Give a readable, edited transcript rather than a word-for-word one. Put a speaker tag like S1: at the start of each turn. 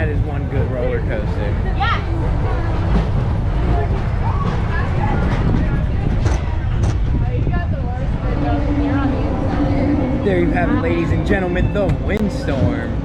S1: That is one good roller coaster.
S2: Yeah. You got the worst windows when you're on the inside.
S1: There you have it, ladies and gentlemen, the Windstorm.